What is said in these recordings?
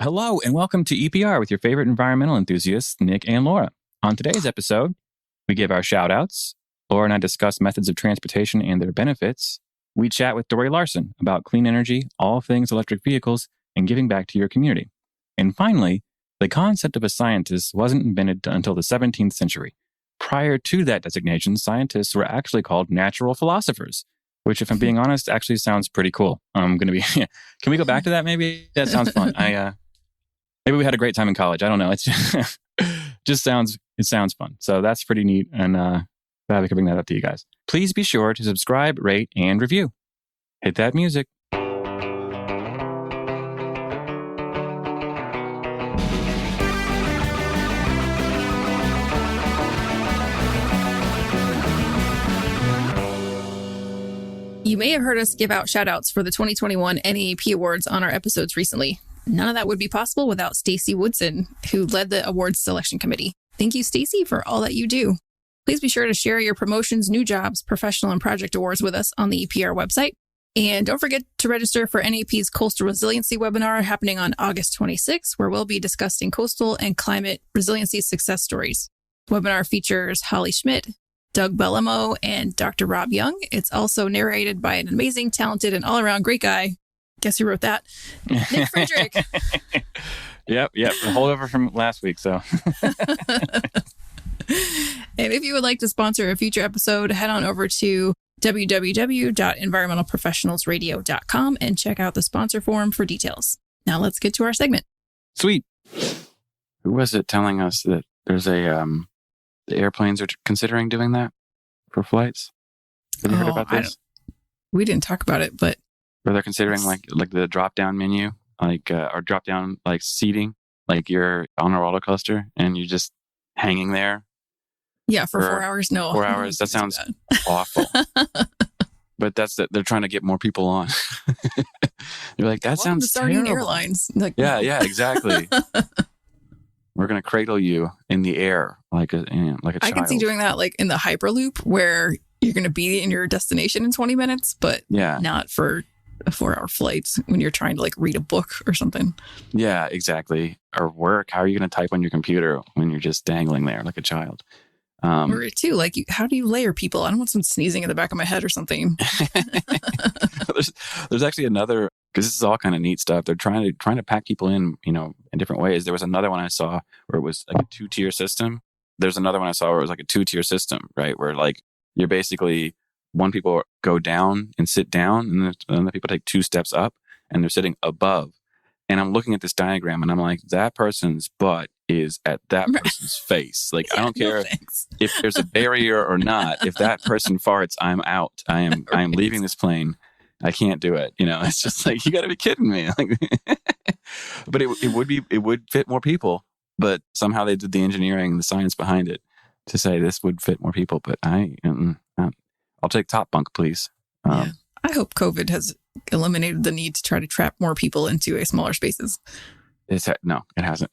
Hello and welcome to EPR with your favorite environmental enthusiasts, Nic and Laura. On today's episode, we give our shout outs. Laura and I discuss methods of transportation and their benefits. We chat with Dory Larsen about clean energy, all things electric vehicles, and giving back to your community. And finally, the concept of a scientist wasn't invented until the 17th century. Prior to that designation, scientists were actually called natural philosophers, which, if I'm being honest, actually sounds pretty cool. I'm going to be, can we go back to that maybe? That sounds fun. Maybe we had a great time in college. I don't know. It's just sounds fun. So that's pretty neat. And glad to bring that up to you guys. Please be sure to subscribe, rate, and review. Hit that music. You may have heard us give out shout-outs for the 2021 NAEP Awards on our episodes recently. None of that would be possible without Stacey Woodson, who led the awards selection committee. Thank you, Stacey, for all that you do. Please be sure to share your promotions, new jobs, professional and project awards with us on the EPR website. And don't forget to register for NAEP's Coastal Resiliency webinar happening on August 26th, where we'll be discussing coastal and climate resiliency success stories. The webinar features Holly Schmidt, Doug Bellamo, and Dr. Rob Young. It's also narrated by an amazing, talented, and all-around great guy. Guess who wrote that? Nic Frederick. Yep. A holdover from last week. So, and if you would like to sponsor a future episode, head on over to www.environmentalprofessionalsradio.com and check out the sponsor form for details. Now let's get to our segment. Sweet. Who was it telling us that there's the airplanes are considering doing that for flights? Have you heard about this? We didn't talk about it, but where they're considering like the drop down menu, or drop down like seating, like you're on a roller coaster and you're just hanging there. Yeah, for 4 hours. No, 4 hours. That sounds awful. But they're trying to get more people on. You're like, that sounds terrible. Airlines. Like, yeah, exactly. We're gonna cradle you in the air like a child. I can see doing that like in the Hyperloop, where you're gonna be in your destination in 20 minutes, but not for a 4-hour flight when you're trying to like read a book or something. Yeah, exactly. Or work. How are you going to type on your computer when you're just dangling there like a child? Or too, like, how do you layer people? I don't want someone sneezing in the back of my head or something. There's actually another, because this is all kind of neat stuff. They're trying to pack people in, in different ways. There was another one I saw where it was like a 2-tier system. There's another one I saw where it was like a 2-tier system, right? Where like you're basically, one people go down and sit down, and then the people take 2 steps up and they're sitting above. And I'm looking at this diagram and I'm like, that person's butt is at that person's face. Like, I don't care if there's a barrier or not. If that person farts, I'm out. I am leaving this plane. I can't do it. It's just like, you got to be kidding me. Like, but it would fit more people. But somehow they did the engineering and the science behind it to say this would fit more people. But I'll take top bunk, please. I hope COVID has eliminated the need to try to trap more people into a smaller spaces. No, it hasn't.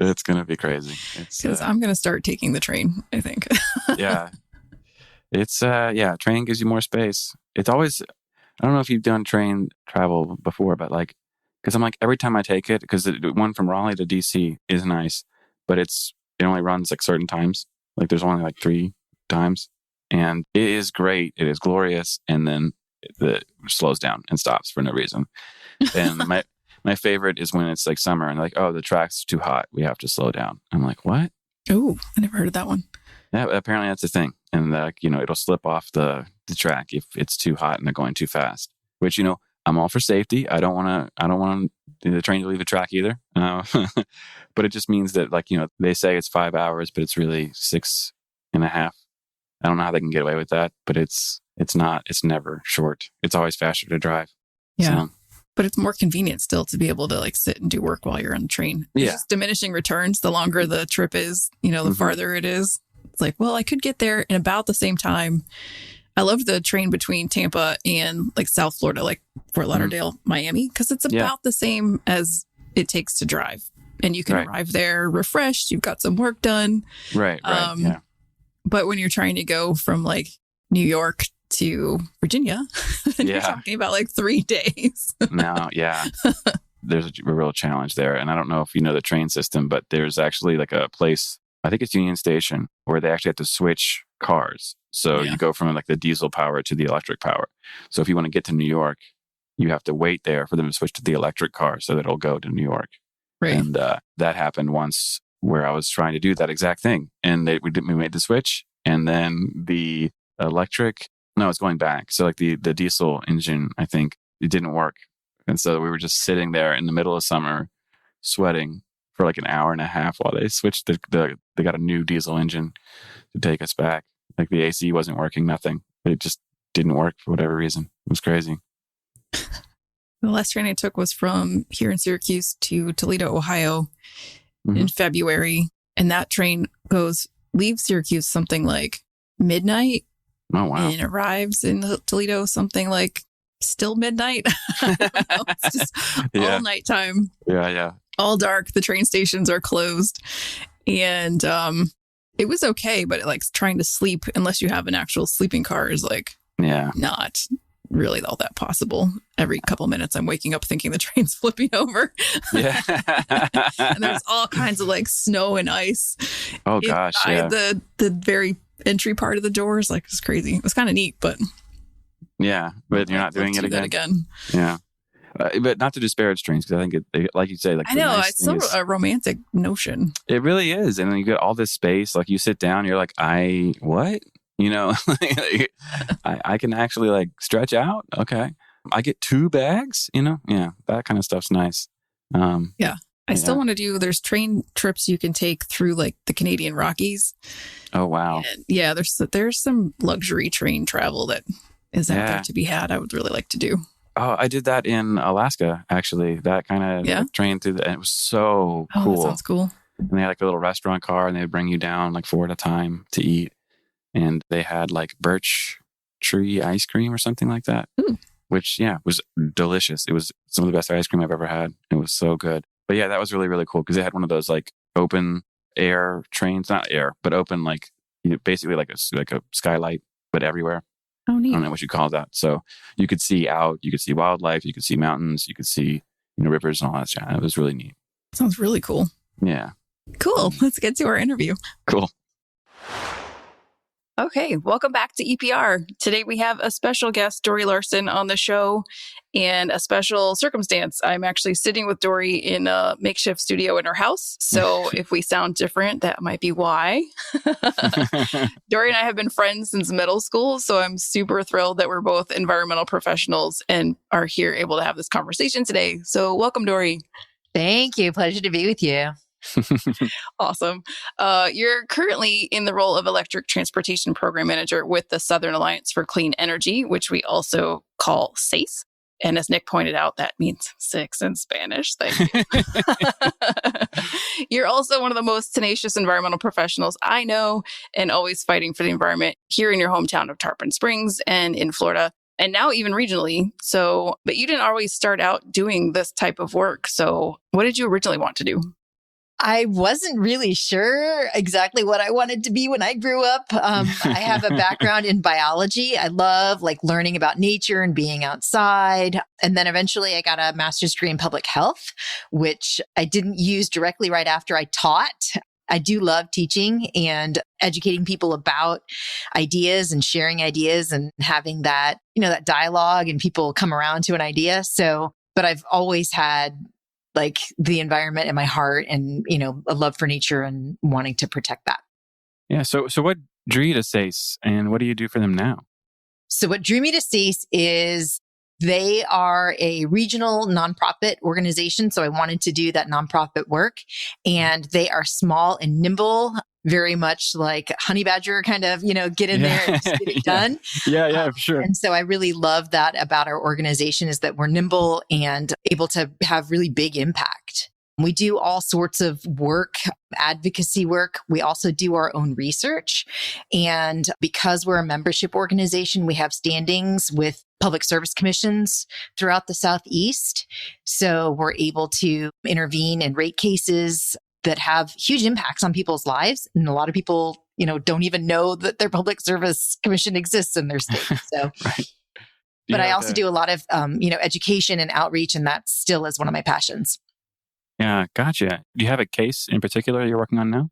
It's going to be crazy. Because I'm going to start taking the train, I think. Yeah. It's, train gives you more space. It's always, I don't know if you've done train travel before, but like, because I'm like, every time I take it, because the one from Raleigh to DC is nice, but it only runs like certain times. Like there's only like 3 times, and it is great. It is glorious. And then it slows down and stops for no reason. And my favorite is when it's like summer and like, oh, the track's too hot. We have to slow down. I'm like, what? Oh, I never heard of that one. Yeah, apparently that's the thing. And it'll slip off the track if it's too hot and they're going too fast, which, I'm all for safety. I don't want the train to leave the track either. But it just means that they say it's 5 hours, but it's really 6.5. I don't know how they can get away with that, but it's never short. It's always faster to drive. Yeah. So, but it's more convenient still to be able to like sit and do work while you're on the train. It's just diminishing returns. The longer the trip is, the farther it is. It's like, well, I could get there in about the same time. I love the train between Tampa and like South Florida, like Fort Lauderdale, Miami, because it's about the same as it takes to drive. And you can arrive there refreshed. You've got some work done. Right. But when you're trying to go from like New York to Virginia, and you're talking about like 3 days. No, yeah. There's a real challenge there. And I don't know if you know the train system, but there's actually like a place, I think it's Union Station, where they actually have to switch cars. So you go from like the diesel power to the electric power. So if you want to get to New York, you have to wait there for them to switch to the electric car so that it'll go to New York. Right. And that happened once where I was trying to do that exact thing. And we made the switch. And then the electric, no, it's going back. So like the diesel engine, I think it didn't work. And so we were just sitting there in the middle of summer, sweating for like an hour and a half while they switched they got a new diesel engine to take us back. Like the AC wasn't working, nothing. It just didn't work for whatever reason. It was crazy. The last train I took was from here in Syracuse to Toledo, Ohio in February. And that train leaves Syracuse something like midnight. Oh, wow. And arrives in Toledo something like still midnight. I don't know. It's just all nighttime. Yeah. All dark. The train stations are closed. And it was okay, but like trying to sleep unless you have an actual sleeping car is like not really all that possible. Every couple minutes I'm waking up thinking the train's flipping over. Yeah. And there's all kinds of like snow and ice. Oh gosh. Yeah. The very entry part of the doors. Like it's crazy. It was kind of neat, but yeah, but you're not doing it again. Yeah. But not to disparage trains, because I think like you say, like I know it's so a romantic notion. It really is, and then you get all this space. Like you sit down, you're like, what? You know, I can actually like stretch out. Okay, I get 2 bags. You know, yeah, that kind of stuff's nice. I still want to do. There's train trips you can take through like the Canadian Rockies. Oh wow! And, there's some luxury train travel that is out there to be had. I would really like to do. Oh, I did that in Alaska, actually. That kind of train through and it was so cool. That sounds cool. And they had like a little restaurant car and they would bring you down like 4 at a time to eat. And they had like birch tree ice cream or something like that, which, was delicious. It was some of the best ice cream I've ever had. It was so good. But yeah, that was really, really cool because they had one of those like open air trains, not air, but open, like basically like a skylight, but everywhere. Oh, neat. I don't know what you call that. So you could see out, you could see wildlife, you could see mountains, you could see, rivers and all that. It was really neat. Sounds really cool. Yeah. Cool. Let's get to our interview. Cool. Okay, welcome back to EPR. Today we have a special guest, Dory Larsen, on the show, and a special circumstance. I'm actually sitting with Dory in a makeshift studio in her house. So if we sound different, that might be why. Dory and I have been friends since middle school, so I'm super thrilled that we're both environmental professionals and are here able to have this conversation today. So welcome, Dory. Thank you. Pleasure to be with you. Awesome. You're currently in the role of Electric Transportation Program Manager with the Southern Alliance for Clean Energy, which we also call SACE. And as Nic pointed out, that means 6 in Spanish. Thank you. You're also one of the most tenacious environmental professionals I know, and always fighting for the environment here in your hometown of Tarpon Springs and in Florida, and now even regionally. So, but you didn't always start out doing this type of work. So what did you originally want to do? I wasn't really sure exactly what I wanted to be when I grew up. I have a background in biology. I love like learning about nature and being outside. And then eventually I got a master's degree in public health, which I didn't use directly right after I taught. I do love teaching and educating people about ideas and sharing ideas and having that, that dialogue and people come around to an idea. So, but I've always had like the environment in my heart and, a love for nature and wanting to protect that. Yeah. So what drew you to SACE and what do you do for them now? So what drew me to SACE is they are a regional nonprofit organization. So I wanted to do that nonprofit work, and they are small and nimble, very much like honey badger kind of, get in there and just get it done. Yeah, for sure. And so I really love that about our organization is that we're nimble and able to have really big impact. We do all sorts of work, advocacy work. We also do our own research. And because we're a membership organization, we have standings with public service commissions throughout the Southeast. So we're able to intervene in rate cases that have huge impacts on people's lives. And a lot of people don't even know that their public service commission exists in their state. So, Right. but I also do a lot of, education and outreach, and that still is one of my passions. Yeah, gotcha. Do you have a case in particular you're working on now?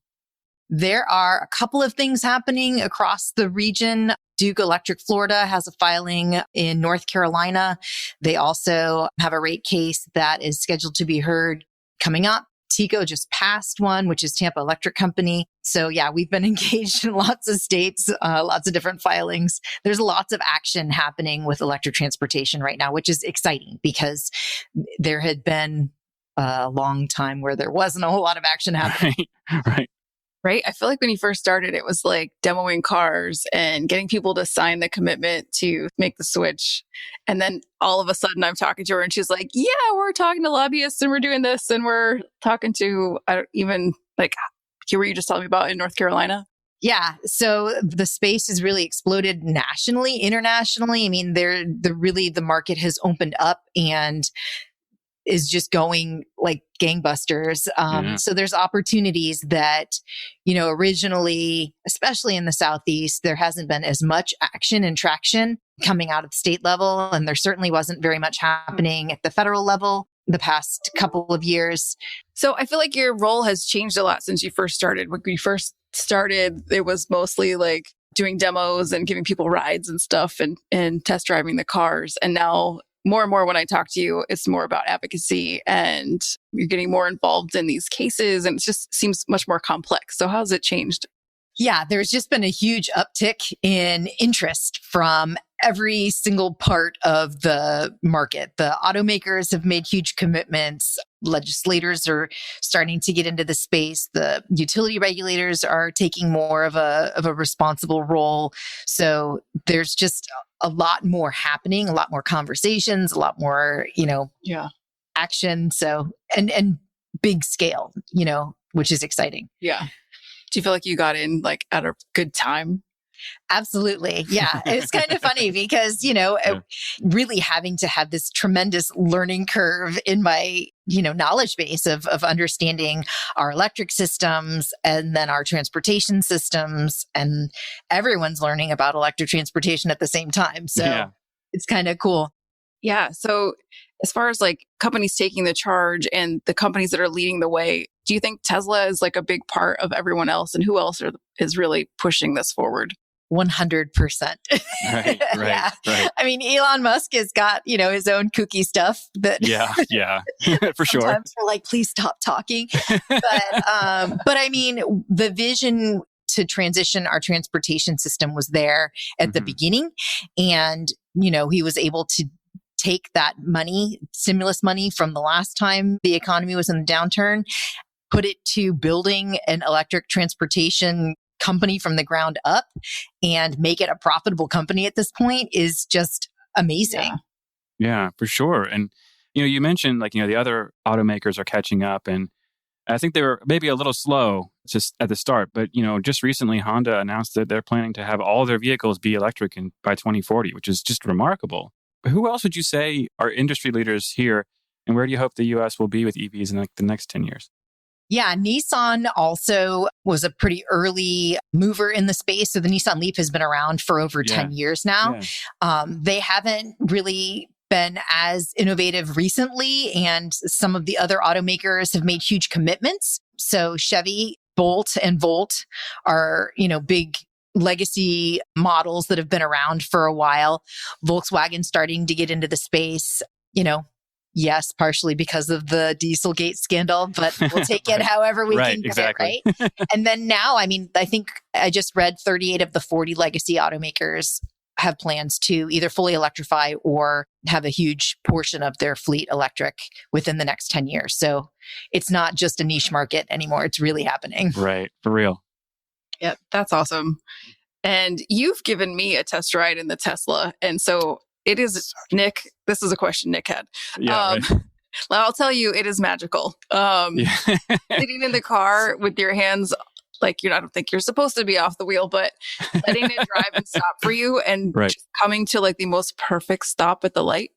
There are a couple of things happening across the region. Duke Electric Florida has a filing in North Carolina. They also have a rate case that is scheduled to be heard coming up. TECO just passed one, which is Tampa Electric Company. So yeah, we've been engaged in lots of states, lots of different filings. There's lots of action happening with electric transportation right now, which is exciting because there had been a long time where there wasn't a whole lot of action happening. Right. Right? I feel like when you first started, it was like demoing cars and getting people to sign the commitment to make the switch. And then all of a sudden I'm talking to her and she's like, yeah, we're talking to lobbyists and we're doing this and we're talking to, I don't even like, were you just telling me about in North Carolina? Yeah. So the space has really exploded nationally, internationally. I mean, the market has opened up and is just going like gangbusters. So there's opportunities that, originally, especially in the Southeast, there hasn't been as much action and traction coming out of state level. And there certainly wasn't very much happening at the federal level the past couple of years. So I feel like your role has changed a lot since you first started. When you first started, it was mostly like doing demos and giving people rides and stuff and test driving the cars. And now more and more when I talk to you, it's more about advocacy and you're getting more involved in these cases and it just seems much more complex. So how's it changed? Yeah, there's just been a huge uptick in interest from every single part of the market. The automakers have made huge commitments. Legislators are starting to get into the space. The utility regulators are taking more of a responsible role. So there's just a lot more happening, a lot more conversations, a lot more, action. So, and big scale, which is exciting. Yeah. Do you feel like you got in like at a good time? Absolutely. Yeah. It's kind of funny because, really having to have this tremendous learning curve in my, knowledge base of understanding our electric systems and then our transportation systems, and everyone's learning about electric transportation at the same time. So it's kind of cool. Yeah. So as far as like companies taking the charge and the companies that are leading the way, do you think Tesla is like a big part of everyone else? And who else is really pushing this forward? 100%. Right. Yeah. Right. I mean, Elon Musk has got, his own kooky stuff that for sure. Sometimes we're like, please stop talking. But I mean, the vision to transition our transportation system was there at the beginning. And, he was able to take that money, stimulus money from the last time the economy was in the downturn, put it to building an electric transportation company from the ground up and make it a profitable company at this point is just amazing. Yeah, for sure. And, you mentioned like, the other automakers are catching up, and I think they were maybe a little slow just at the start, but, just recently Honda announced that they're planning to have all their vehicles be electric by 2040, which is just remarkable. But who else would you say are industry leaders here, and where do you hope the U.S. will be with EVs in like the next 10 years? Yeah, Nissan also was a pretty early mover in the space. So the Nissan Leaf has been around for over 10 years now. Yeah. They haven't really been as innovative recently, and some of the other automakers have made huge commitments. So Chevy, Bolt, and Volt are, big legacy models that have been around for a while. Volkswagen starting to get into the space, yes, partially because of the Dieselgate scandal, but we'll take it however we can get it, right? And then now, I mean, I think I just read 38 of the 40 legacy automakers have plans to either fully electrify or have a huge portion of their fleet electric within the next 10 years. So it's not just a niche market anymore. It's really happening. Right. For real. Yeah, that's awesome. And you've given me a test ride in the Tesla. And so it is, Nic, this is a question Nic had. Yeah, right. I'll tell you, it is magical. Sitting in the car with your hands, like I don't think you're supposed to be off the wheel, but letting it drive and stop for you and just coming to like the most perfect stop at the light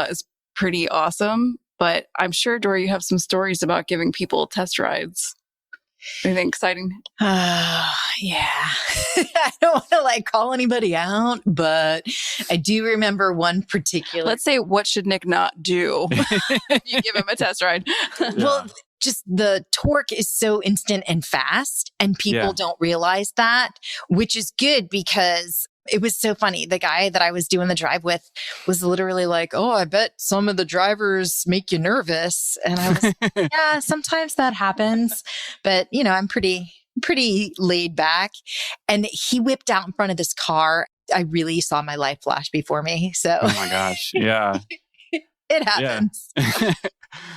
is pretty awesome. But I'm sure, Dory, you have some stories about giving people test rides. Anything exciting? Yeah. I don't want to like call anybody out, but I do remember one particular. Let's say, what should Nic not do if you give him a test ride? Well, just the torque is so instant and fast, and people don't realize that, which is good because it was so funny. The guy that I was doing the drive with was literally like, "Oh, I bet some of the drivers make you nervous." And I was, yeah, sometimes that happens, but you know, I'm pretty laid back. And he whipped out in front of this car. I really saw my life flash before me. So, oh my gosh, yeah, it happens. Yeah.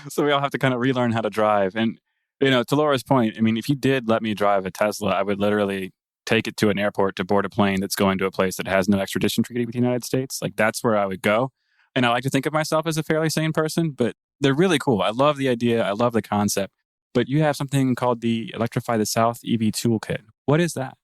So we all have to kind of relearn how to drive. And you know, to Laura's point, I mean, if you did let me drive a Tesla, I would literally take it to an airport to board a plane that's going to a place that has no extradition treaty with the United States. Like that's where I would go. And I like to think of myself as a fairly sane person, but they're really cool. I love the idea. I love the concept. But you have something called the Electrify the South EV Toolkit. What is that?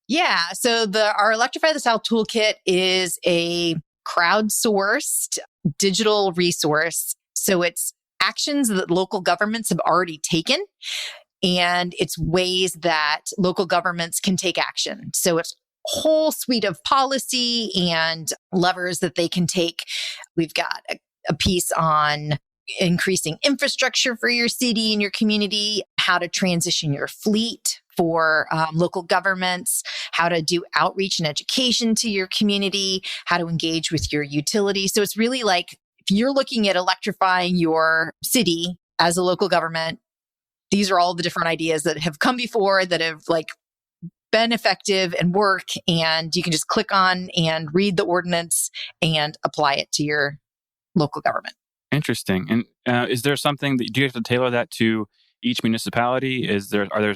Yeah. So our Electrify the South Toolkit is a crowdsourced digital resource. So it's actions that local governments have already taken, and it's ways that local governments can take action. So it's a whole suite of policy and levers that they can take. We've got a piece on increasing infrastructure for your city and your community, how to transition your fleet for local governments, how to do outreach and education to your community, how to engage with your utility. So it's really like, if you're looking at electrifying your city as a local government, these are all the different ideas that have come before that have like been effective and work. And you can just click on and read the ordinance and apply it to your local government. Interesting. And is there something that do you have to tailor that to each municipality? Are there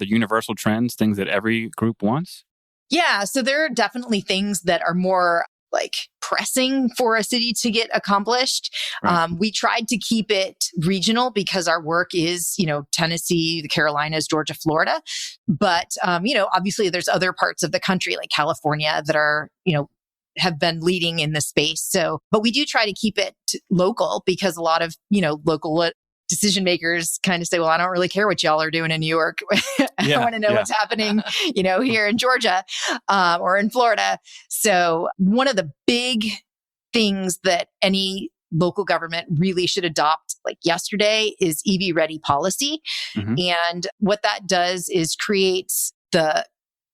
universal trends, things that every group wants? Yeah. So there are definitely things that are more like pressing for a city to get accomplished. Right. We tried to keep it regional because our work is, Tennessee, the Carolinas, Georgia, Florida. But, obviously there's other parts of the country like California that are, have been leading in this space. So, but we do try to keep it local because a lot of, local decision makers kind of say, well, I don't really care what y'all are doing in New York. I want to know what's happening, here in Georgia or in Florida. So one of the big things that any local government really should adopt like yesterday is EV ready policy. Mm-hmm. And what that does is creates the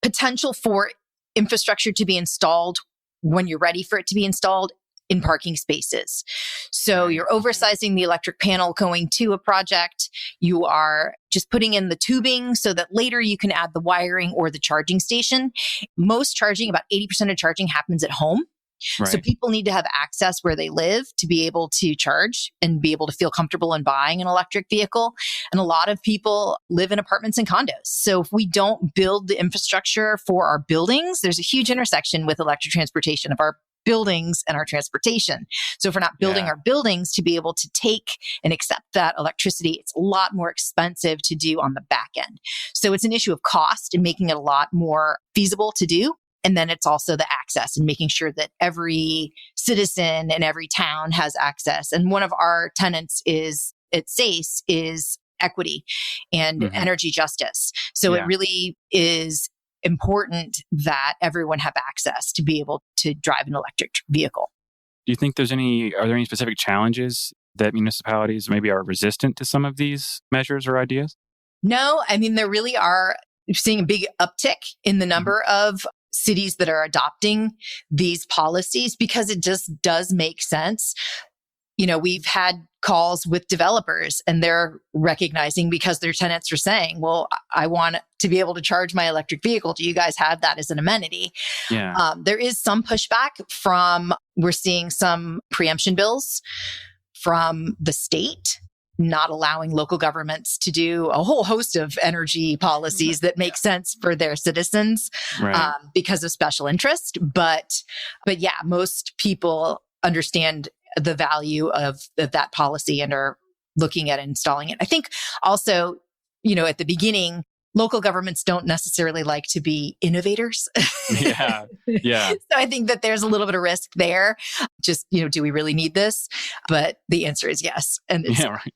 potential for infrastructure to be installed when you're ready for it to be installed in parking spaces. So you're oversizing the electric panel going to a project. You are just putting in the tubing so that later you can add the wiring or the charging station. Most charging, about 80% of charging happens at home. Right. So people need to have access where they live to be able to charge and be able to feel comfortable in buying an electric vehicle. And a lot of people live in apartments and condos. So if we don't build the infrastructure for our buildings, there's a huge intersection with electric transportation of our buildings and our transportation. So if we're not building our buildings to be able to take and accept that electricity, it's a lot more expensive to do on the back end. So it's an issue of cost and making it a lot more feasible to do. And then it's also the access and making sure that every citizen in every town has access. And one of our tenets is at SACE is equity and energy justice. So it really is important that everyone have access to be able to drive an electric vehicle. Do you think are there any specific challenges that municipalities maybe are resistant to some of these measures or ideas? No, I mean, there really are seeing a big uptick in the number of cities that are adopting these policies because it just does make sense. We've had calls with developers and they're recognizing because their tenants are saying, well, I want to be able to charge my electric vehicle. Do you guys have that as an amenity? Yeah. There is some pushback we're seeing some preemption bills from the state, not allowing local governments to do a whole host of energy policies that make sense for their citizens because of special interest. But yeah, most people understand the value of that policy and are looking at installing it. I think also, at the beginning, local governments don't necessarily like to be innovators. Yeah. So I think that there's a little bit of risk there. Just, do we really need this? But the answer is yes. And it's, right.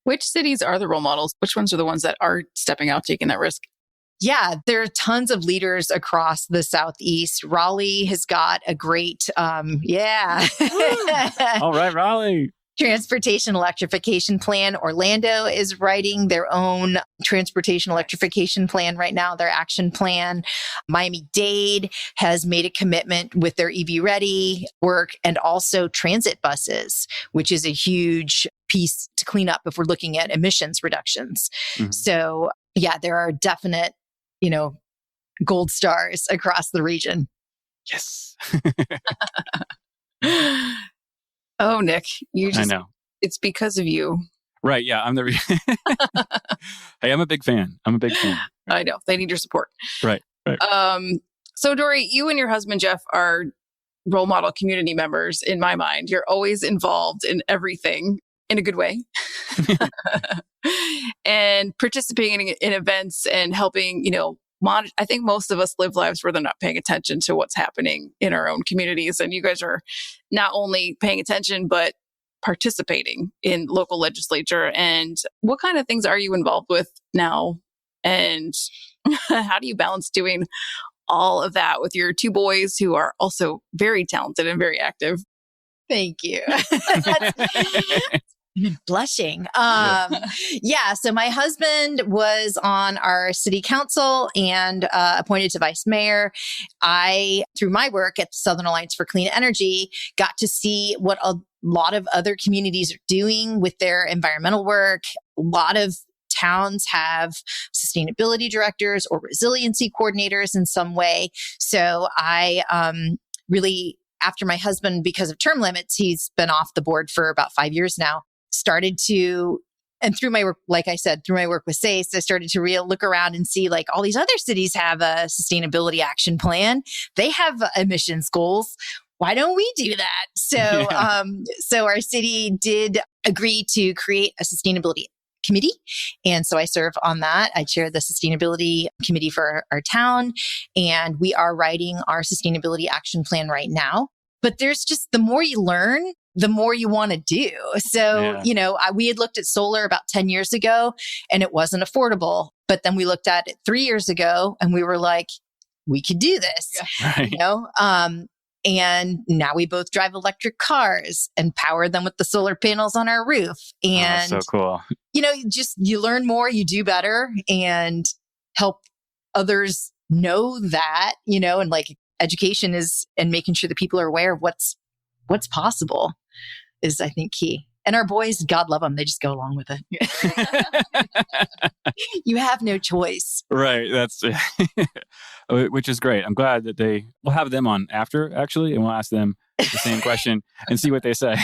Which cities are the role models? Which ones are the ones that are stepping out, taking that risk? Yeah, there are tons of leaders across the Southeast. Raleigh has got a great, All right, Raleigh. transportation electrification plan. Orlando is writing their own transportation electrification plan right now, their action plan. Miami-Dade has made a commitment with their EV ready work, and also transit buses, which is a huge piece to clean up if we're looking at emissions reductions. Mhm. So yeah, there are definite, gold stars across the region. Yes. Oh, Nic, I know. it's because of you. Right. Yeah. Hey, I'm a big fan. I know. They need your support. Right. So Dory, you and your husband, Jeff, are role model community members in my mind. You're always involved in everything in a good way. And participating in events and helping, I think most of us live lives where they're not paying attention to what's happening in our own communities. And you guys are not only paying attention, but participating in local legislature. And what kind of things are you involved with now? And how do you balance doing all of that with your two boys who are also very talented and very active? Thank you. Blushing. So my husband was on our city council and appointed to vice mayor. I, through my work at the Southern Alliance for Clean Energy, got to see what a lot of other communities are doing with their environmental work. A lot of towns have sustainability directors or resiliency coordinators in some way. So I really, after my husband, because of term limits, he's been off the board for about 5 years now, started to, and through my work, like I said, through my work with SACE, I started to look around and see like all these other cities have a sustainability action plan. They have emissions goals. Why don't we do that? So, so our city did agree to create a sustainability committee. And so I serve on that. I chair the sustainability committee for our town, and we are writing our sustainability action plan right now. But there's just, the more you learn, the more you want to do. So, we had looked at solar about 10 years ago and it wasn't affordable. But then we looked at it 3 years ago and we were like, we could do this, and now we both drive electric cars and power them with the solar panels on our roof. And, so cool. You learn more, you do better, and help others know that, and like education is, and making sure that people are aware of what's possible is, I think, key. And our boys, God love them, they just go along with it. You have no choice. Right. That's which is great. I'm glad that we'll have them on after, actually, and we'll ask them the same question and see what they say.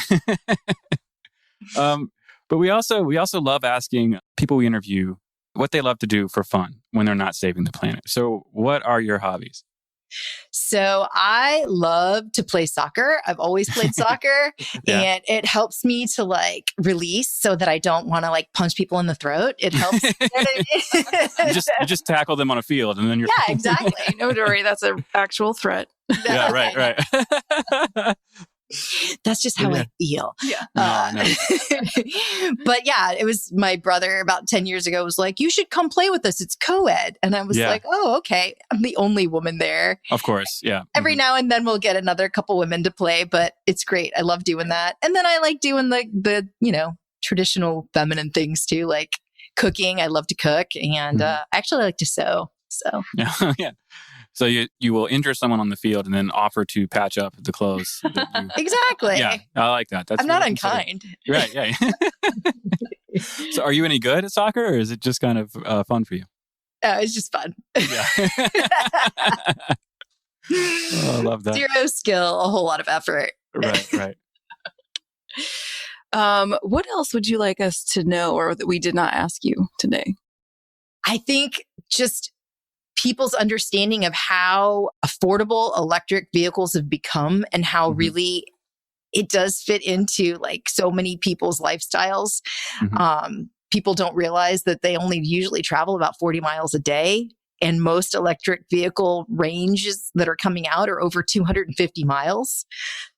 But we also love asking people we interview what they love to do for fun when they're not saving the planet. So what are your hobbies? So I love to play soccer. I've always played soccer, and it helps me to like release so that I don't want to like punch people in the throat. It helps. You just tackle them on a field and then you're... Yeah, exactly. No, Dory, that's an actual threat. Yeah, right. That's just how I feel. Yeah. No. But yeah, it was my brother about 10 years ago was like, you should come play with us. It's co-ed. And I was like, oh, okay. I'm the only woman there. Of course. Yeah. Every now and then we'll get another couple women to play, but it's great. I love doing that. And then I like doing the traditional feminine things too, like cooking. I love to cook, and I actually like to sew. So yeah. So you will injure someone on the field and then offer to patch up the clothes. Exactly. Yeah, I like that. That's I'm not unkind. Right. Yeah. So are you any good at soccer, or is it just kind of fun for you? It's just fun. Yeah. I love that. Zero skill, a whole lot of effort. Right. What else would you like us to know, or that we did not ask you today? I think just people's understanding of how affordable electric vehicles have become, and how really it does fit into like so many people's lifestyles. People don't realize that they only usually travel about 40 miles a day. And most electric vehicle ranges that are coming out are over 250 miles.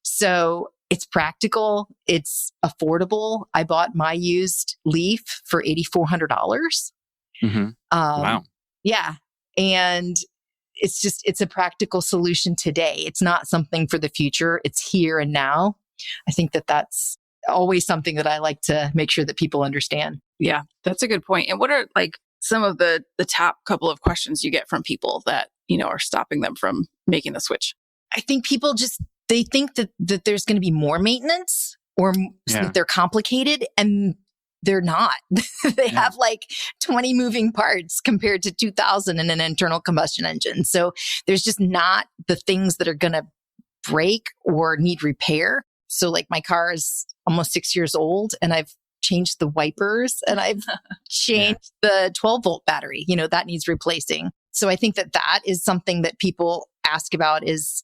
So It's practical. It's affordable. I bought my used Leaf for $8,400. Mm-hmm. Wow. Yeah. And it's a practical solution today. It's not something for the future. It's here and now. I think that that's always something that I like to make sure that people understand. Yeah, that's a good point. And what are like some of the top couple of questions you get from people that, are stopping them from making the switch? I think people they think that there's going to be more maintenance or that they're complicated, and they're not. They have like 20 moving parts compared to 2,000 in an internal combustion engine. So there's just not the things that are going to break or need repair. So like my car is almost 6 years old, and I've changed the wipers and I've changed the 12-volt battery. That needs replacing. So I think that is something that people ask about is,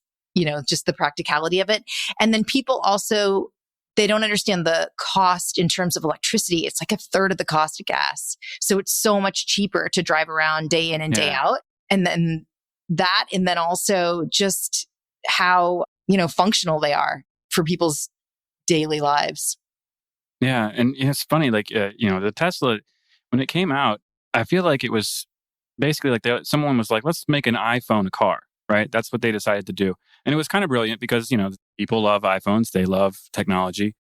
just the practicality of it. And then people also, they don't understand the cost in terms of electricity. It's like a third of the cost of gas. So it's so much cheaper to drive around day in and day out. And then also just how, functional they are for people's daily lives. Yeah. And it's funny, like, the Tesla, when it came out, I feel like it was basically like someone was like, let's make an iPhone a car, right? That's what they decided to do. And it was kind of brilliant because, people love iPhones. They love technology.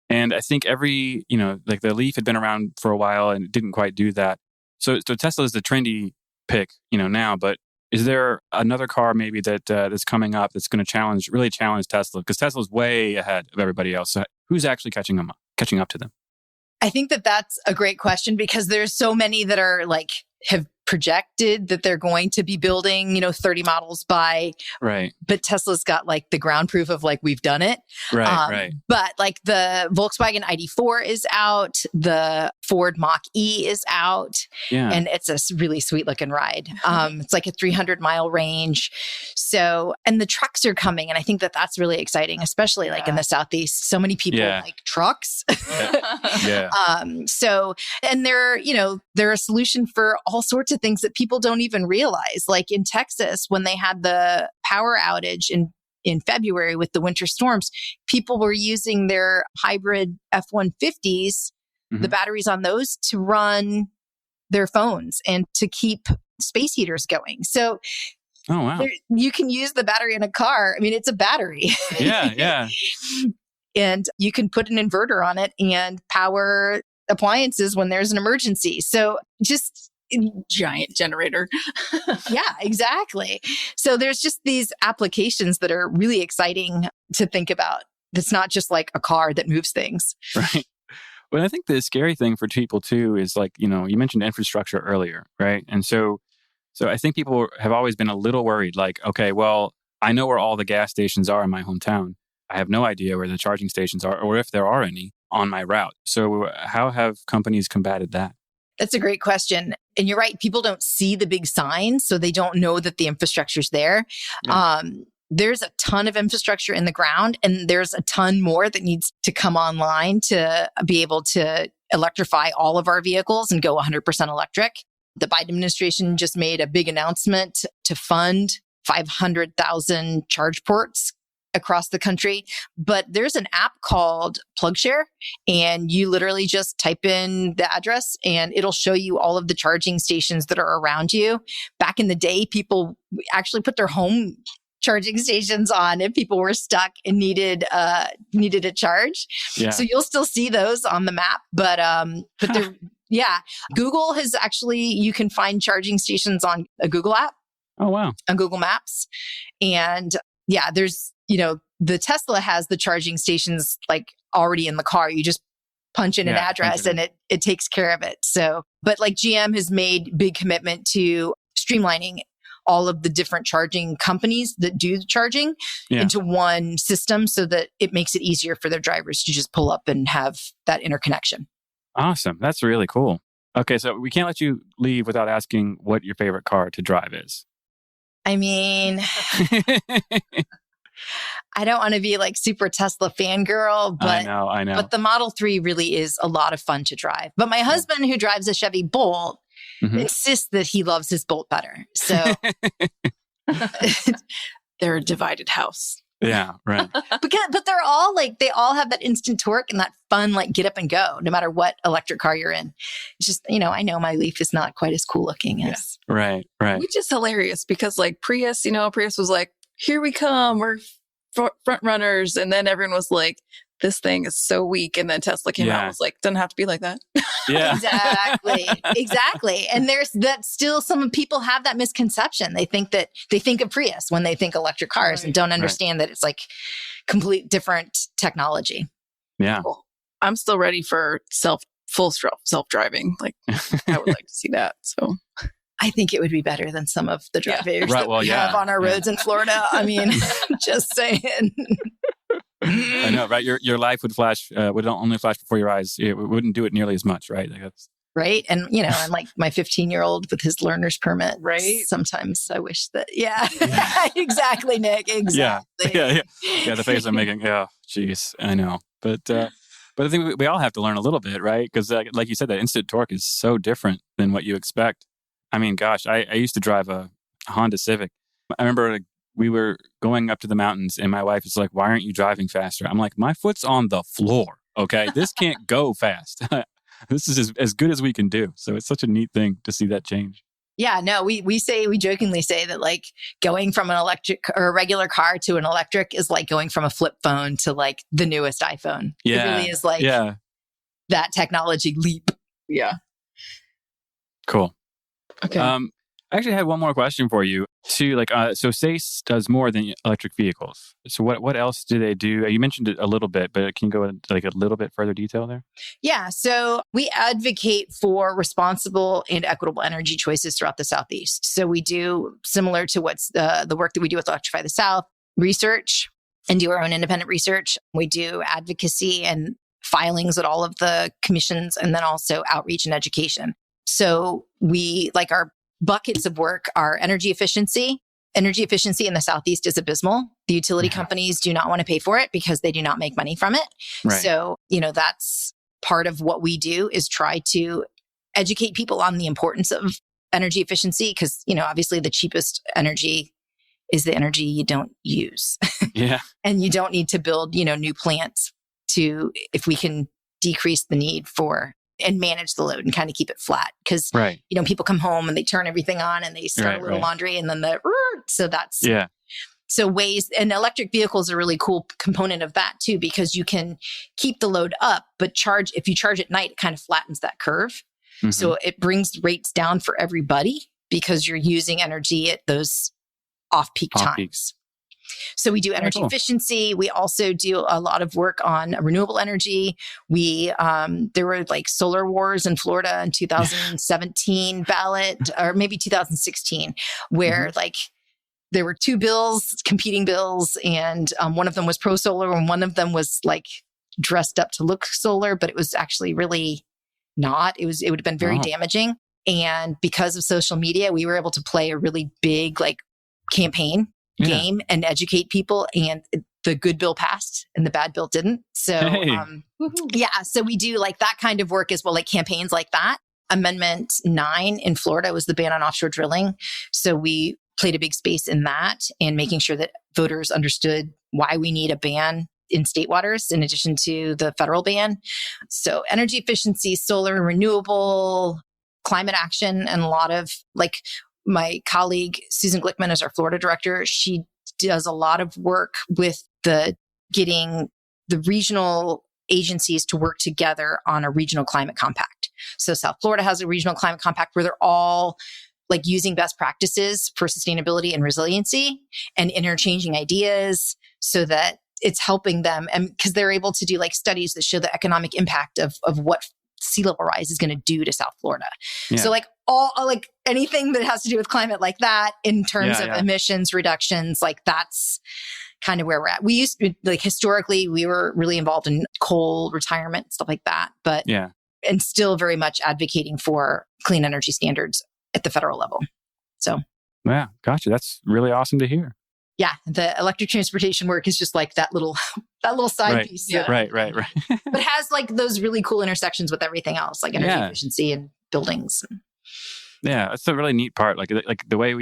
And I think like the Leaf had been around for a while and it didn't quite do that. So Tesla is the trendy pick, now, but is there another car maybe that's coming up that's going to really challenge Tesla? Because Tesla's way ahead of everybody else. So who's actually catching up to them? I think that that's a great question because there's so many that are like, have projected that they're going to be building, 30 models by, right. But Tesla's got like the ground proof of like, we've done it. Right. But like the Volkswagen ID4 is out, the Ford Mach-E is out, and it's a really sweet looking ride. It's like a 300-mile range. So, and the trucks are coming. And I think that that's really exciting, especially like in the Southeast. So many people like trucks. So, and they're a solution for all sorts of things that people don't even realize. Like in Texas, when they had the power outage in February with the winter storms, people were using their hybrid F-150s, the batteries on those, to run their phones and to keep space heaters going. So you can use the battery in a car. I mean, it's a battery. Yeah. And you can put an inverter on it and power appliances when there's an emergency. So just giant generator. Yeah, exactly. So there's just these applications that are really exciting to think about. It's not just like a car that moves things. Right. Well, I think the scary thing for people too is like, you mentioned infrastructure earlier, right? And so I think people have always been a little worried, like, okay, well, I know where all the gas stations are in my hometown. I have no idea where the charging stations are or if there are any on my route. So how have companies combated that? That's a great question. And you're right. People don't see the big signs, so they don't know that the infrastructure's there. Yeah. There's a ton of infrastructure in the ground, and there's a ton more that needs to come online to be able to electrify all of our vehicles and go 100% electric. The Biden administration just made a big announcement to fund 500,000 charge ports across the country. But there's an app called PlugShare, and you literally just type in the address and it'll show you all of the charging stations that are around you. Back in the day, people actually put their home charging stations on if people were stuck and needed a charge. Yeah. So you'll still see those on the map, but they're, Google has actually, you can find charging stations on a Google app. Oh, wow. On Google Maps. And there's, the Tesla has the charging stations like already in the car. You just punch in an address and it takes care of it. So, but like GM has made big commitment to streamlining all of the different charging companies that do the charging into one system so that it makes it easier for their drivers to just pull up and have that interconnection. Awesome. That's really cool. Okay. So we can't let you leave without asking what your favorite car to drive is. I mean, I don't want to be like super Tesla fangirl, but I know. But the Model 3 really is a lot of fun to drive. But my husband, who drives a Chevy Bolt, insists that he loves his Bolt better. So they're a divided house. Yeah, right. But they're all like, they all have that instant torque and that fun, like get up and go, no matter what electric car you're in. It's just, I know my Leaf is not quite as cool looking as. Right. Which is hilarious because like Prius, Prius was like, here we come, we're front runners. And then everyone was like, this thing is so weak. And then Tesla came out and was like, doesn't have to be like that. Yeah. Exactly. And there's that still some people have that misconception. They think of Prius when they think electric cars and don't understand that it's like complete different technology. Yeah. Cool. I'm still ready for full self-driving. Like I would like to see that. So I think it would be better than some of the drivers that we have on our roads in Florida. I mean, just saying. I know, right? Your life would only flash before your eyes. It wouldn't do it nearly as much, right? Right. And, and like my 15-year-old with his learner's permit, right? Sometimes I wish that, exactly, Nick. Exactly. Yeah. The face I'm making. Yeah. Jeez. I know. But I think we all have to learn a little bit, right? Because like you said, that instant torque is so different than what you expect. I mean, gosh, I used to drive a Honda Civic. I remember we were going up to the mountains and my wife is like, why aren't you driving faster? I'm like, my foot's on the floor. Okay. This can't go fast. This is as good as we can do. So it's such a neat thing to see that change. Yeah, no, we jokingly say that like going from an electric or a regular car to an electric is like going from a flip phone to like the newest iPhone. Yeah. It really is like that technology leap. Yeah. Cool. Okay. I actually had one more question for you. So SACE does more than electric vehicles. So what else do they do? You mentioned it a little bit, but can you go into like a little bit further detail there? Yeah. So we advocate for responsible and equitable energy choices throughout the Southeast. So we do similar to what's the work that we do with Electrify the South, research and do our own independent research. We do advocacy and filings at all of the commissions and then also outreach and education. So we like our buckets of work are energy efficiency. Energy efficiency in the Southeast is abysmal. The utility companies do not want to pay for it because they do not make money from it. Right. So, that's part of what we do is try to educate people on the importance of energy efficiency because, obviously the cheapest energy is the energy you don't use. Yeah. And you don't need to build, new plants if we can decrease the need for and manage the load and kind of keep it flat. Because, people come home and they turn everything on and they start a little laundry and then so that's, so ways, and electric vehicles are a really cool component of that too, because you can keep the load up, but if you charge at night, it kind of flattens that curve. Mm-hmm. So it brings rates down for everybody because you're using energy at those off-peak times. So we do energy efficiency. We also do a lot of work on renewable energy. There were like solar wars in Florida in 2017 ballot, or maybe 2016, where like there were two competing bills, and one of them was pro solar and one of them was like dressed up to look solar, but it was actually really not. It would have been very damaging. And because of social media, we were able to play a really big like campaign game and educate people, and the good bill passed and the bad bill didn't. So, so we do like that kind of work as well, like campaigns like that. Amendment 9 in Florida was the ban on offshore drilling. So we played a big space in that and making sure that voters understood why we need a ban in state waters in addition to the federal ban. So energy efficiency, solar and renewable, climate action, and a lot of like my colleague, Susan Glickman, is our Florida director. She does a lot of work with getting the regional agencies to work together on a regional climate compact. So South Florida has a regional climate compact where they're all like using best practices for sustainability and resiliency and interchanging ideas so that it's helping them. And because they're able to do like studies that show the economic impact of what sea level rise is going to do to South Florida. Yeah. So like like anything that has to do with climate like that in terms of emissions reductions, like that's kind of where we're at. We used to, like historically, we were really involved in coal retirement, stuff like that, but and still very much advocating for clean energy standards at the federal level. So yeah, gotcha. That's really awesome to hear. Yeah, the electric transportation work is just like that little side piece. Yeah. Right. But it has like those really cool intersections with everything else, like energy efficiency and buildings. Yeah, it's a really neat part. Like the way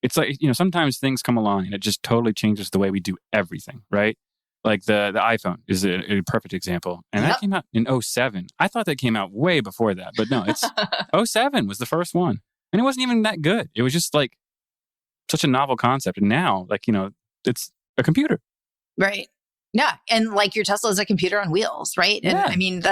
it's like, sometimes things come along and it just totally changes the way we do everything, right? Like the iPhone is a perfect example. And that came out in '07. I thought that came out way before that, but no, it's '07 was the first one. And it wasn't even that good. It was just like such a novel concept. And now, like, it's a computer. Right. Yeah. And like your Tesla is a computer on wheels, right? And I mean,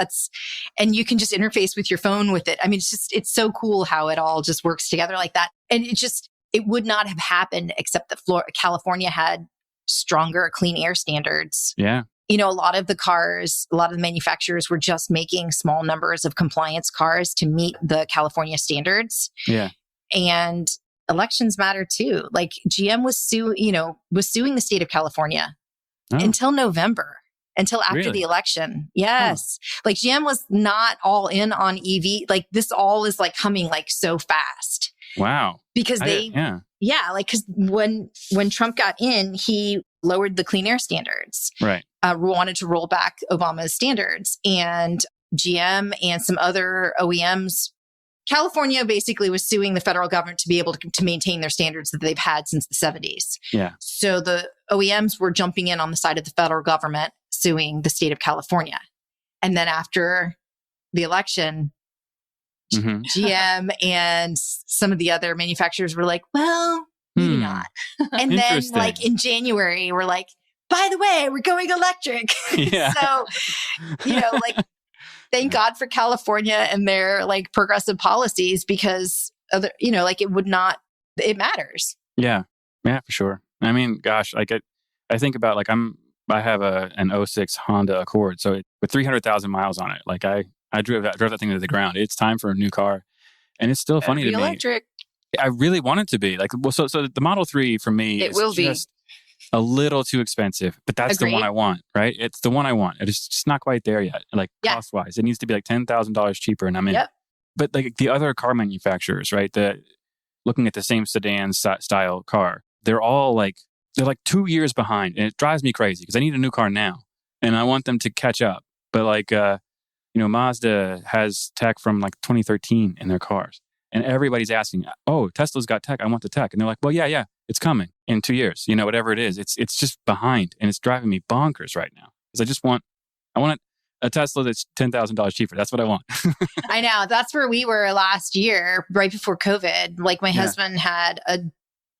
and you can just interface with your phone with it. I mean, it's so cool how it all just works together like that. And it would not have happened except that California had stronger clean air standards. Yeah. A lot of the manufacturers were just making small numbers of compliance cars to meet the California standards. Yeah. And elections matter too. Like GM was suing the state of California until November, until after the election. Yes. Like GM was not all in on EV. Like this all is like coming like so fast. Wow. Because because when Trump got in, he lowered the clean air standards. Right. Wanted to roll back Obama's standards, and GM and some other OEMs, California basically was suing the federal government to be able to maintain their standards that they've had since the 70s. Yeah. So the OEMs were jumping in on the side of the federal government, suing the state of California. And then after the election, GM and some of the other manufacturers were like, well, maybe not. And then like in January, we're like, by the way, we're going electric. Yeah. So, like, thank God for California and their like progressive policies, because it matters. Yeah. Yeah, for sure. I mean, gosh, like I think about like I have an '06 Honda Accord. So with 300,000 miles on it, like I drove that thing to the ground. It's time for a new car. And it's still funny to me. Electric. I really want it to be like, well, so the Model 3 for me is just a little too expensive, but that's the one I want, right? It's the one I want. It's just not quite there yet. Like cost wise, it needs to be like $10,000 cheaper and I'm in. Yep. But like the other car manufacturers, right? Looking at the same sedan style car, they're like 2 years behind, and it drives me crazy because I need a new car now and I want them to catch up. But like, Mazda has tech from like 2013 in their cars. And everybody's asking, oh, Tesla's got tech. I want the tech. And they're like, well, yeah, it's coming in 2 years. Whatever it is, it's just behind. And it's driving me bonkers right now. Because I want a Tesla that's $10,000 cheaper. That's what I want. I know. That's where we were last year, right before COVID. Like my husband had a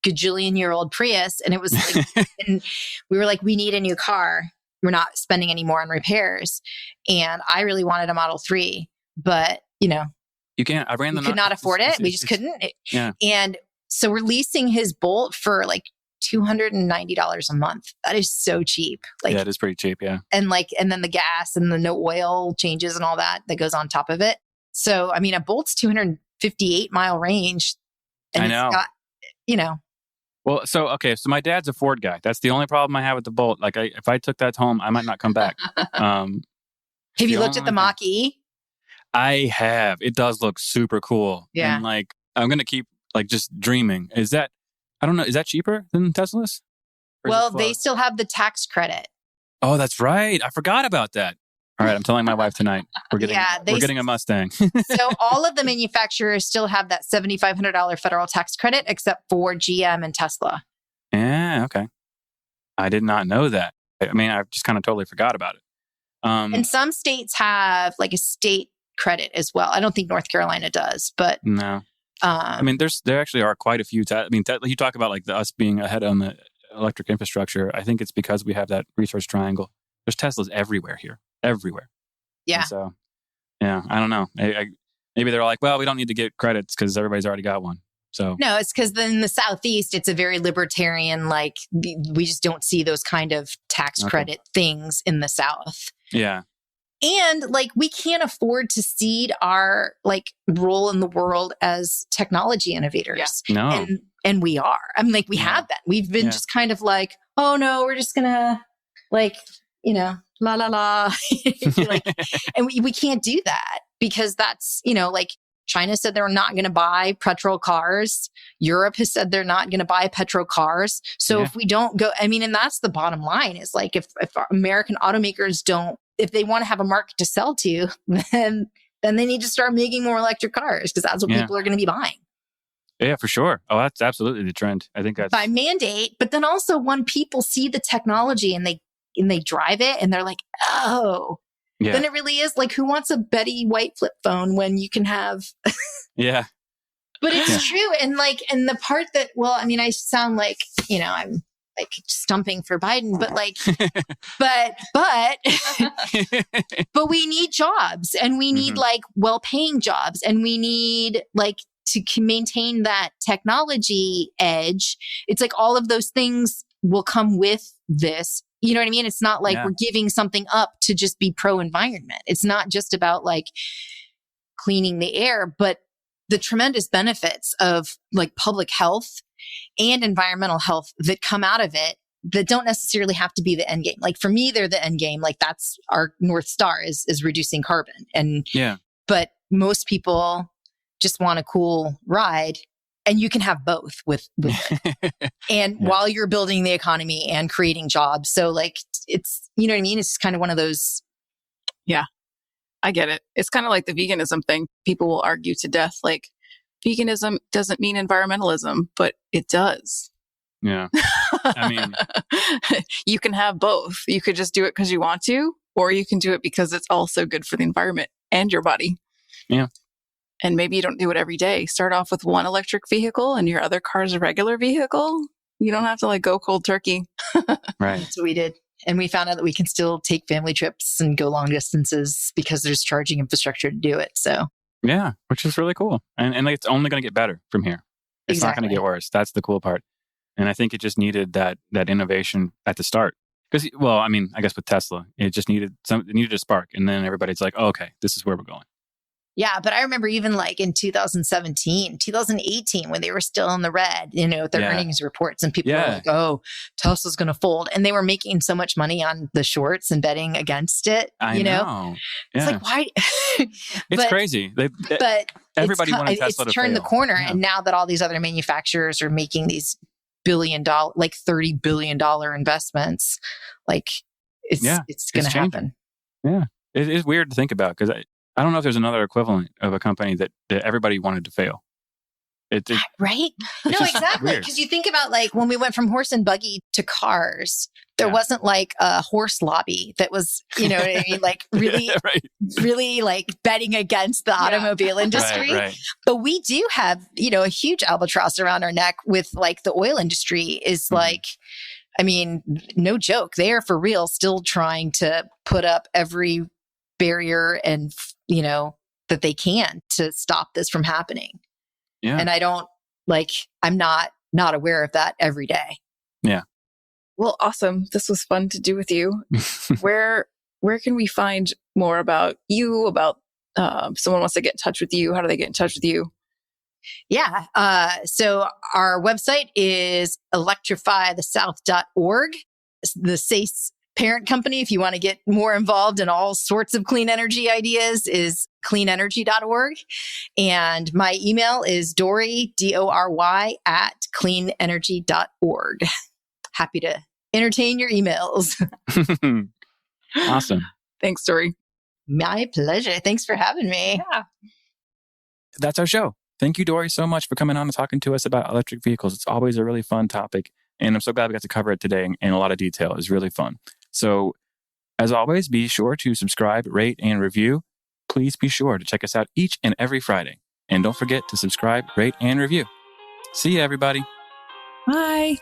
gajillion-year-old Prius. And it was like, and we were like, we need a new car. We're not spending any more on repairs. And I really wanted a Model 3. But, you can't. I ran the. We could not afford it. We just couldn't. Yeah. And so we're leasing his Bolt for like $290 a month. That is so cheap. Like, yeah, it is pretty cheap. Yeah. And then the gas and the no oil changes and all that goes on top of it. So, I mean, a Bolt's 258 mile range. And I know. It's got, Well, so my dad's a Ford guy. That's the only problem I have with the Bolt. Like, if I took that home, I might not come back. Have you looked at the Mach-E? I have. It does look super cool. Yeah. And like, I'm going to keep like just dreaming. I don't know. Is that cheaper than Tesla's? Well, they still have the tax credit. Oh, that's right. I forgot about that. All right. I'm telling my wife tonight. We're getting a Mustang. So all of the manufacturers still have that $7,500 federal tax credit, except for GM and Tesla. Yeah. Okay. I did not know that. I mean, I just kind of totally forgot about it. And some states have like a state credit as well. I don't think North Carolina does, but no. I mean, there actually are quite a few. You talk about like us being ahead on the electric infrastructure. I think it's because we have that research triangle. There's Teslas everywhere here, everywhere. Yeah. And so, yeah, I don't know. Maybe they're like, well, we don't need to get credits because everybody's already got one. So no, it's because in the Southeast, it's a very libertarian. Like we just don't see those kind of tax credit things in the South. Yeah. And like, we can't afford to cede our like role in the world as technology innovators. Yeah. No. And we are. I mean, like we have that. We've been just kind of like, oh no, we're just gonna like, la la la. Like, and we can't do that because that's, like China said they're not going to buy petrol cars. Europe has said they're not going to buy petrol cars. So if we don't go, I mean, and that's the bottom line is like, if American automakers if they want to have a market to sell to, then they need to start making more electric cars because that's what people are going to be buying. Yeah, for sure. Oh, that's absolutely the trend. I think that's by mandate. But then also when people see the technology and they drive it and they're like, oh, then it really is like, who wants a Betty White flip phone when you can have yeah. But it's true. And like, and the part that, well, I mean, I sound like, I'm like stumping for Biden, but like, but we need jobs, and we need like well-paying jobs, and we need like to maintain that technology edge. It's like all of those things will come with this. You know what I mean? It's not like we're giving something up to just be pro-environment. It's not just about like cleaning the air, but the tremendous benefits of like public health and environmental health that come out of it that don't necessarily have to be the end game. Like for me, they're the end game. Like that's our North Star is reducing carbon. And but most people just want a cool ride, and you can have both with it. And while you're building the economy and creating jobs. So like it's, you know what I mean? It's kind of one of those. Yeah. I get it. It's kind of like the veganism thing. People will argue to death, like veganism doesn't mean environmentalism, but it does. Yeah. I mean, you can have both. You could just do it because you want to, or you can do it because it's also good for the environment and your body. Yeah. And maybe you don't do it every day. Start off with one electric vehicle and your other car's a regular vehicle. You don't have to like go cold turkey. Right. That's what we did. And we found out that we can still take family trips and go long distances because there's charging infrastructure to do it. So yeah, which is really cool. And like, it's only going to get better from here. It's not going to get worse. That's the cool part. And I think it just needed that innovation at the start. Because, well, I mean, I guess with Tesla, it just needed a spark. And then everybody's like, oh, okay, this is where we're going. Yeah, but I remember even like in 2017, 2018, when they were still in the red, with their earnings reports, and people were like, oh, Tesla's going to fold. And they were making so much money on the shorts and betting against it. I know. It's like, why? It's crazy. But everybody wanted Tesla to turned fail. the corner. Yeah. And now that all these other manufacturers are making these $30 billion investments, like it's going to happen. Yeah. It is weird to think about, because I don't know if there's another equivalent of a company that everybody wanted to fail. Right? No, exactly. Because you think about like when we went from horse and buggy to cars, there wasn't like a horse lobby that was, you know what I mean? Like really, really like betting against the automobile industry. Right. But we do have, a huge albatross around our neck with like the oil industry is like, I mean, no joke. They are for real still trying to put up every barrier and that they can to stop this from happening. Yeah. And I'm not aware of that every day. Yeah. Well, awesome. This was fun to do with you. Where can we find more about you, about someone wants to get in touch with you? How do they get in touch with you? Yeah. So our website is electrifythesouth.org. The SACE parent company, if you want to get more involved in all sorts of clean energy ideas, is cleanenergy.org. And my email is Dory, Dory, @cleanenergy.org. Happy to entertain your emails. Awesome. Thanks, Dory. My pleasure. Thanks for having me. Yeah. That's our show. Thank you, Dory, so much for coming on and talking to us about electric vehicles. It's always a really fun topic. And I'm so glad we got to cover it today in a lot of detail. It's really fun. So, as always, be sure to subscribe, rate, and review. Please be sure to check us out each and every Friday. And don't forget to subscribe, rate, and review. See you, everybody. Bye.